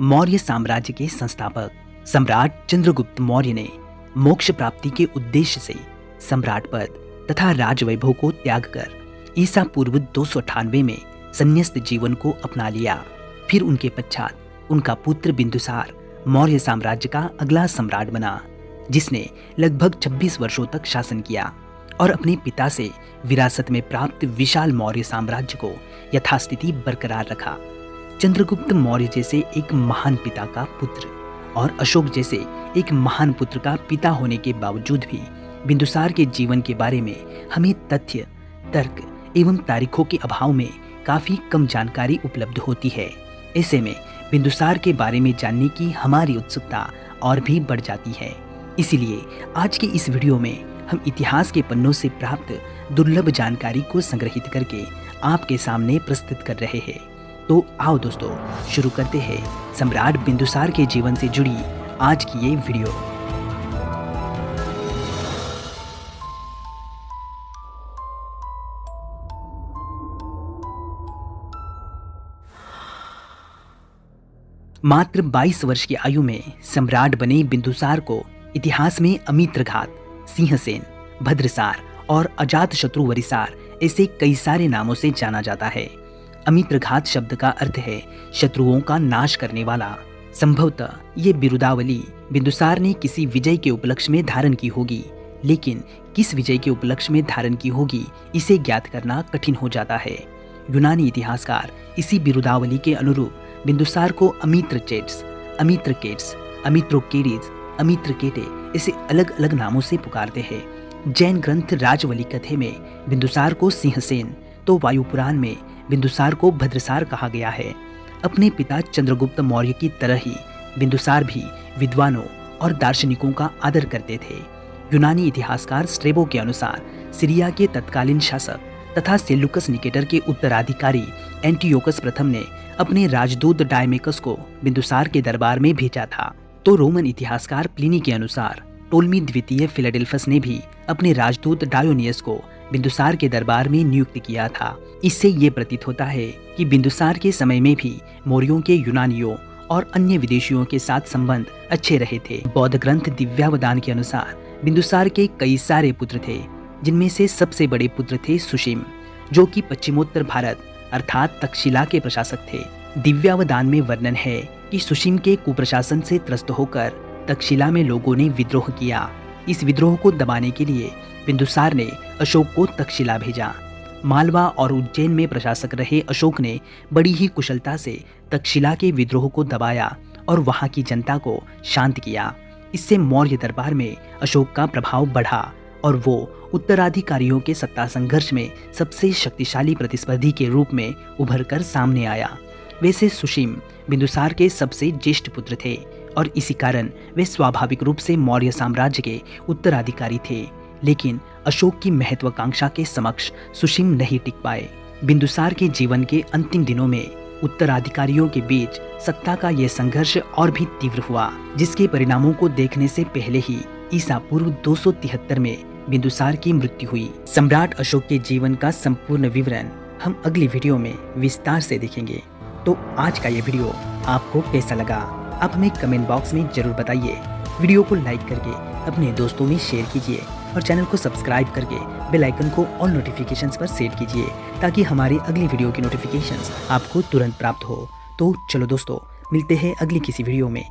मौर्य साम्राज्य के संस्थापक सम्राट चंद्रगुप्त मौर्य ने मोक्ष प्राप्ति के उद्देश्य से सम्राट पद तथा राजवैभव को त्याग कर ईसा पूर्व 298 में संन्यस्त जीवन को अपना लिया। फिर उनके पश्चात उनका पुत्र बिंदुसार मौर्य साम्राज्य का अगला सम्राट बना, जिसने लगभग 26 वर्षों तक शासन किया और अपने पिता से विरासत में प्राप्त विशाल मौर्य साम्राज्य को यथास्थिति बरकरार रखा। चंद्रगुप्त मौर्य जैसे एक महान पिता का पुत्र और अशोक जैसे एक महान पुत्र का पिता होने के बावजूद भी बिंदुसार के जीवन के बारे में हमें तथ्य, तर्क एवं तारीखों के अभाव में काफी कम जानकारी उपलब्ध होती है। ऐसे में बिंदुसार के बारे में जानने की हमारी उत्सुकता और भी बढ़ जाती है। इसीलिए आज के इस वीडियो में हम इतिहास के पन्नों से प्राप्त दुर्लभ जानकारी को संग्रहित करके आपके सामने प्रस्तुत कर रहे हैं। तो आओ दोस्तों, शुरू करते हैं सम्राट बिंदुसार के जीवन से जुड़ी आज की ये वीडियो। मात्र 22 वर्ष की आयु में सम्राट बने बिंदुसार को इतिहास में अमित्रघात, सिंहसेन, भद्रसार और अजातशत्रु वरिसार ऐसे कई सारे नामों से जाना जाता है। अमित्रघात शब्द का अर्थ है शत्रुओं का नाश करने वाला। संभवतः ये बिरुदावली बिंदुसार ने किसी विजय के उपलक्ष्य में धारण की होगी, लेकिन किस विजय के उपलक्ष्य में धारण की होगी इसे ज्ञात करना कठिन हो जाता है। यूनानी इतिहासकार इसी बिरुदावली के अनुरूप बिंदुसार को अमित्रचेट्स, अमित्रकेट्स, अमित्रोकेडीज, अमित्रकेटे ऐसे अलग अलग नामों से पुकारते हैं। जैन ग्रंथ राजवलिकथे में बिंदुसार को सिंहसेन तो वायुपुराण में बिंदुसार को भद्रसार कहा गया है। अपने पिता चंद्रगुप्त मौर्य की तरह ही बिंदुसार भी विद्वानों और दार्शनिकों का आदर करते थे। यूनानी इतिहासकार स्ट्रेबो के अनुसार सीरिया के तत्कालीन शासक तथा सेल्यूकस निकेटर के उत्तराधिकारी एंटियोकस प्रथम ने अपने राजदूत डायमेकस को बिंदुसार के दरबार में भेजा था। तो रोमन इतिहासकार प्लिनी के अनुसार टोल्मी द्वितीय फिलाडेल्फस ने भी अपने राजदूत डायोनियस को बिंदुसार के दरबार में नियुक्त किया था। इससे ये प्रतीत होता है कि बिंदुसार के समय में भी मौर्यों के यूनानियों और अन्य विदेशियों के साथ संबंध अच्छे रहे थे। बौद्ध ग्रंथ दिव्यावदान के अनुसार बिंदुसार के कई सारे पुत्र थे, जिनमें से सबसे बड़े पुत्र थे सुशीम, जो कि पश्चिमोत्तर भारत अर्थात तक्षशिला के प्रशासक थे। दिव्यावदान में वर्णन है कि सुशीम के कुप्रशासन से त्रस्त होकर तक्षशिला में लोगों ने विद्रोह किया। इस विद्रोह को दबाने के लिए बिंदुसार ने अशोक को तक्षशिला भेजा। मालवा और उज्जैन में प्रशासक रहे अशोक ने बड़ी ही कुशलता से तक्षशिला के विद्रोह को दबाया और वहां की जनता को शांत किया। इससे मौर्य दरबार में अशोक का प्रभाव बढ़ा और वो उत्तराधिकारियों के सत्ता संघर्ष में सबसे शक्तिशाली प्रतिस्पर्धी के रूप में उभर कर सामने आया। वैसे सुशीम बिंदुसार के सबसे ज्येष्ठ पुत्र थे और इसी कारण वे स्वाभाविक रूप से मौर्य साम्राज्य के उत्तराधिकारी थे। लेकिन अशोक की महत्वाकांक्षा के समक्ष सुशीम नहीं टिक पाए। बिंदुसार के जीवन के अंतिम दिनों में उत्तराधिकारियों के बीच सत्ता का यह संघर्ष और भी तीव्र हुआ, जिसके परिणामों को देखने से पहले ही ईसा पूर्व 273 में बिंदुसार की मृत्यु हुई। सम्राट अशोक के जीवन का संपूर्ण विवरण हम अगली वीडियो में विस्तार से देखेंगे। तो आज का ये वीडियो आपको कैसा लगा, आप हमें कमेंट बॉक्स में जरूर बताइए। वीडियो को लाइक करके अपने दोस्तों में शेयर कीजिए और चैनल को सब्सक्राइब करके बेल आइकन को ऑल नोटिफिकेशंस पर सेट कीजिए, ताकि हमारी अगली वीडियो की नोटिफिकेशंस आपको तुरंत प्राप्त हो। तो चलो दोस्तों, मिलते हैं अगली किसी वीडियो में।